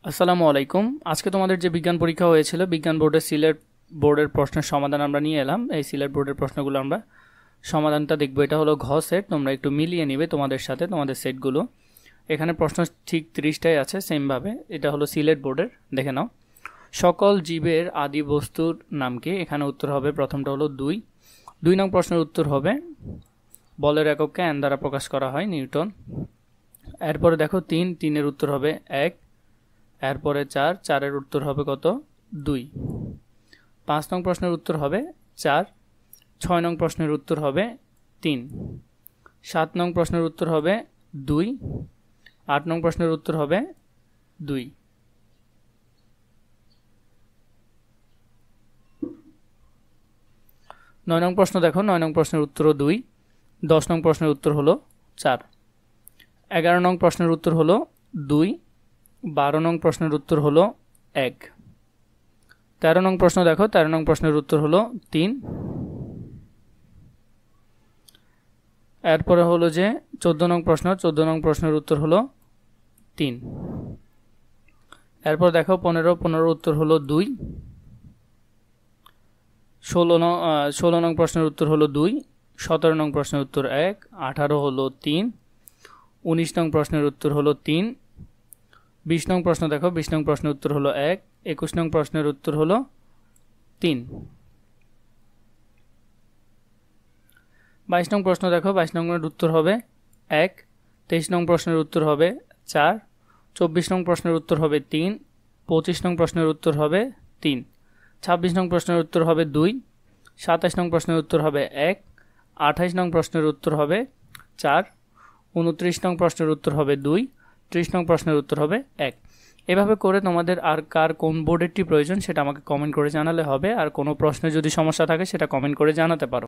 আসসালামু আলাইকুম। আজকে তোমাদের যে বিজ্ঞান পরীক্ষা হয়েছিল, বিজ্ঞান বোর্ডের সিলেট বোর্ডের প্রশ্নের সমাধান আমরা নিয়ে এলাম। এই সিলেট বোর্ডের প্রশ্নগুলো আমরা সমাধানটা দেখব। এটা হলো ঘ সেট, তোমরা একটু মিলিয়ে নিবে তোমাদের সাথে তোমাদের সেটগুলো। এখানে প্রশ্ন ঠিক 30টাই আছে সেমভাবে। এটা হলো সিলেট বোর্ডের, দেখে নাও। সকল জীবের আদি বস্তুর নাম কি? এখানে উত্তর হবে, প্রথমটা হলো 2 নং প্রশ্নের উত্তর হবে বলের একককে অ্যান দ্বারা প্রকাশ করা হয়, নিউটন। এরপরে দেখো 3 এর উত্তর হবে 1। এরপরে 4 এর উত্তর হবে কত? 2। 5 নং প্রশ্নের উত্তর হবে 4। 6 নং প্রশ্নের উত্তর হবে 3। 7 নং প্রশ্নের উত্তর হবে 2। 8 নং প্রশ্নের উত্তর হবে 2। 9 নং প্রশ্ন দেখো, 9 নং প্রশ্নের উত্তরও 2। 10 নং প্রশ্নের উত্তর হলো 4। 11 নং প্রশ্নের উত্তর হলো 2। 12 নং প্রশ্নের উত্তর হলো 1। 13 নং প্রশ্ন দেখো, 13 নং প্রশ্নের উত্তর হলো 3। এরপরে হলো যে 14 নং প্রশ্ন, 14 নং প্রশ্নের উত্তর হলো 3। এরপর দেখো 15 উত্তর হলো 2। 16 নং প্রশ্নের উত্তর হলো 2। 17 নং প্রশ্নের উত্তর 1। 18 হলো 3। 19 নং প্রশ্নের উত্তর হলো 3। 20 নং প্রশ্ন দেখো, 20 নং প্রশ্নের উত্তর হলো 1। 21 নং প্রশ্নের উত্তর হলো 3। 22 নং প্রশ্ন দেখো, 22 নং উত্তর হবে 1। 23 নং প্রশ্নের উত্তর হবে 4। 24 নং প্রশ্নের উত্তর হবে 3। 25 নং প্রশ্নের উত্তর হবে 3। 26 নং প্রশ্নের উত্তর হবে 2। 27 নং প্রশ্নের উত্তর হবে 1। 28 নং প্রশ্নের উত্তর হবে 4। 29 নং প্রশ্নের উত্তর হবে 2। 30 নং প্রশ্নের উত্তর হবে 1। এভাবে করে তোমাদের আর কার কোন বোর্ডেরটি প্রয়োজন সেটা আমাকে কমেন্ট করে জানালে হবে। আর কোনো প্রশ্নে যদি সমস্যা থাকে সেটা কমেন্ট করে জানাতে পারো।